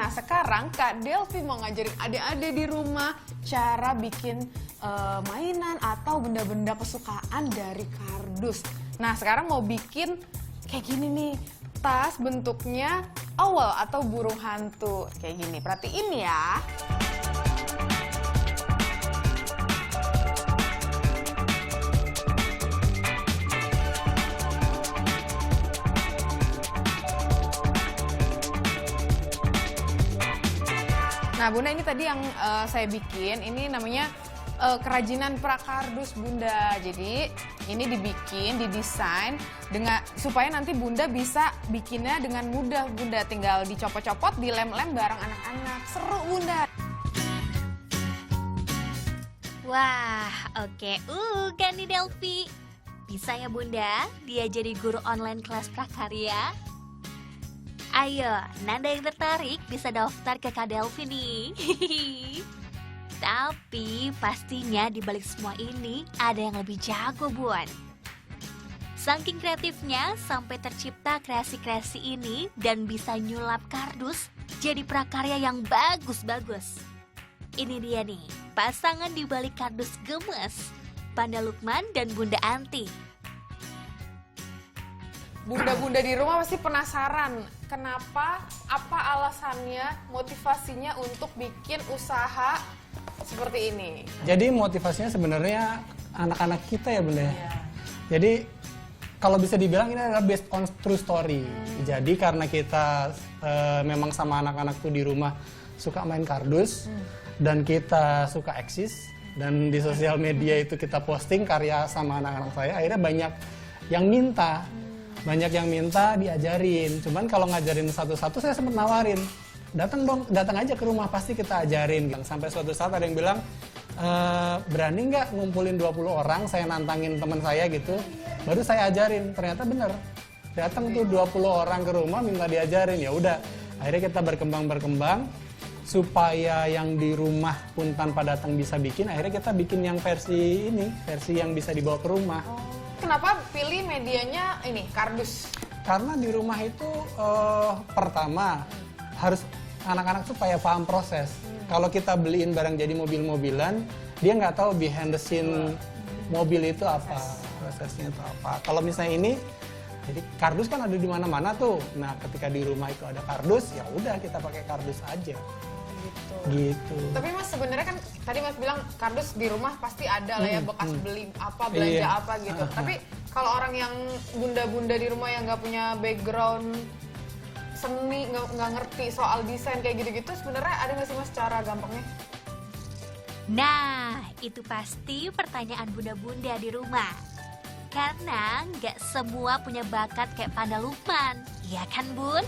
Nah, sekarang Kak Delvi mau ngajarin adik-adik di rumah cara bikin mainan atau benda-benda kesukaan dari kardus. Nah, sekarang mau bikin kayak gini nih, tas bentuknya owl atau burung hantu. Kayak gini, perhatiin ya. Nah, Bunda, ini tadi yang saya bikin, ini namanya kerajinan prakardus, Bunda. Jadi ini dibikin, didesain dengan supaya nanti Bunda bisa bikinnya dengan mudah, Bunda. Tinggal dicopot-copot, dilem-lem bareng anak-anak. Seru, Bunda. Wah, oke. Kan nih Delvi. Bisa ya Bunda, dia jadi guru online kelas prakarya? Ayo, Nanda yang tertarik bisa daftar ke Kak Delvi nih. Tapi pastinya di balik semua ini ada yang lebih jago, Bun. Saking kreatifnya sampai tercipta kreasi-kreasi ini dan bisa nyulap kardus jadi prakarya yang bagus-bagus. Ini dia nih, pasangan di balik kardus gemes, Panda Lukman dan Bunda Anti. Bunda-bunda di rumah pasti penasaran, kenapa, apa alasannya, motivasinya untuk bikin usaha seperti ini? Jadi motivasinya sebenarnya anak-anak kita ya Bunda. Jadi kalau bisa dibilang ini adalah based on true story. Jadi karena kita memang sama anak-anak tuh di rumah suka main kardus dan kita suka eksis, dan di sosial media itu kita posting karya sama anak-anak saya, akhirnya banyak yang minta. Banyak yang minta diajarin, cuman kalau ngajarin satu-satu saya sempat nawarin, datang aja ke rumah pasti kita ajarin. Sampai suatu saat ada yang bilang, berani nggak ngumpulin 20 orang, saya nantangin teman saya gitu, baru saya ajarin. Ternyata bener, datang tuh 20 orang ke rumah minta diajarin. Ya udah, akhirnya kita berkembang supaya yang di rumah pun tanpa datang bisa bikin. Akhirnya kita bikin yang versi ini, versi yang bisa dibawa ke rumah. Kenapa pilih medianya ini, kardus? Karena di rumah itu pertama harus anak-anak supaya paham proses. Kalau kita beliin barang jadi mobil-mobilan, dia nggak tahu behind the scene mobil itu apa, prosesnya itu apa. Kalau misalnya ini, jadi kardus kan ada di mana-mana tuh. Nah, ketika di rumah itu ada kardus, ya udah kita pakai kardus aja. Gitu. Tapi Mas sebenarnya kan tadi Mas bilang kardus di rumah pasti ada lah ya, bekas beli apa, belanja apa gitu. Tapi kalau orang yang bunda-bunda di rumah yang nggak punya background seni, nggak ngerti soal desain kayak gitu-gitu, sebenarnya ada nggak sih Mas cara gampangnya? Nah, itu pasti pertanyaan bunda-bunda di rumah. Karena nggak semua punya bakat kayak Panda Lukman, ya kan Bun?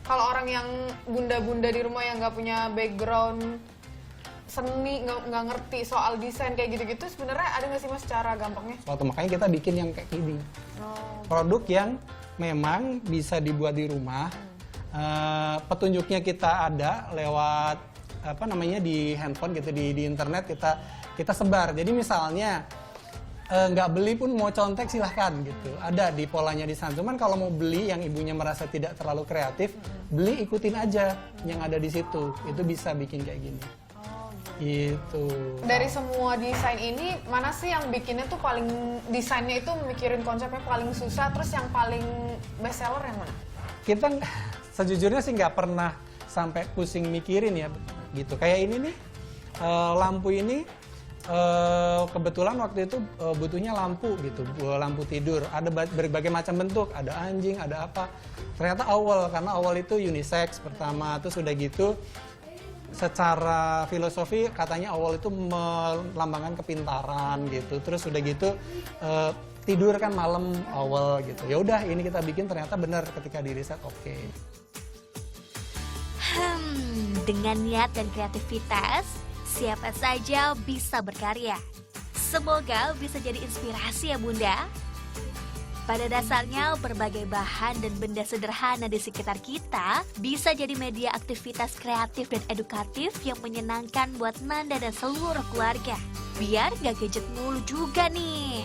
Kalau orang yang bunda-bunda di rumah yang nggak punya background seni, nggak ngerti soal desain kayak gitu-gitu, sebenarnya ada nggak sih Mas cara gampangnya? Makanya kita bikin yang kayak gini. Produk yang memang bisa dibuat di rumah. Petunjuknya kita ada lewat di handphone gitu, di internet kita sebar. Jadi misalnya nggak beli pun mau contek silahkan gitu, ada di polanya di sana. Cuman kalau mau beli yang ibunya merasa tidak terlalu kreatif, beli ikutin aja yang ada di situ, itu bisa bikin kayak gini. Gitu. Dari semua desain ini, mana sih yang bikinnya tuh paling, desainnya itu mikirin konsepnya paling susah, terus yang paling best seller yang mana? Kita sejujurnya sih nggak pernah sampai pusing mikirin ya gitu. Kayak ini nih, lampu ini kebetulan waktu itu butuhnya lampu gitu, lampu tidur. Ada berbagai macam bentuk, ada anjing, ada apa. Ternyata owl, karena owl itu unisex pertama. Terus udah gitu, secara filosofi katanya owl itu melambangkan kepintaran gitu. Terus udah gitu, tidur kan malam owl gitu. Ya udah, ini kita bikin, ternyata benar ketika di riset oke. Dengan niat dan kreativitas, siapa saja bisa berkarya. Semoga bisa jadi inspirasi ya Bunda. Pada dasarnya berbagai bahan dan benda sederhana di sekitar kita bisa jadi media aktivitas kreatif dan edukatif yang menyenangkan buat Nanda dan seluruh keluarga. biar gak gadget mulu juga nih.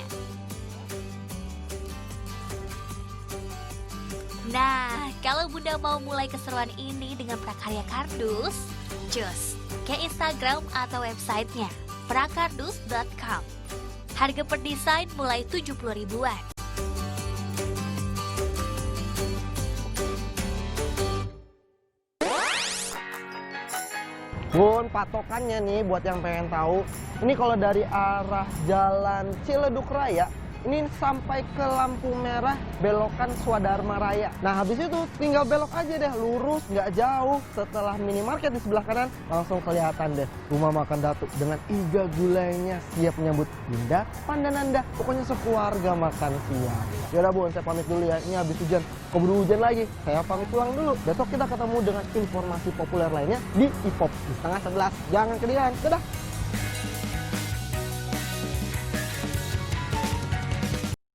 Nah, kalau Bunda mau mulai keseruan ini dengan prakarya kardus, cus ke Instagram atau websitenya prakardus.com. Harga per desain mulai 70 ribuan. Bun, patokannya nih buat yang pengen tahu, ini kalau dari arah jalan Ciledug Raya, ini sampai ke lampu merah belokan Swadharma Raya. Nah habis itu tinggal belok aja deh, lurus nggak jauh. Setelah minimarket di sebelah kanan langsung kelihatan deh rumah makan Datuk dengan iga gulainya siap menyambut Dinda, Pandananda. Pokoknya sekeluarga makan siang. Yaudah Bun, saya pamit dulu ya. Ini habis hujan, keburu hujan lagi. Saya pamit pulang dulu. Besok kita ketemu dengan informasi populer lainnya di IPOP di 10:30. Jangan ketinggalan. Dadah.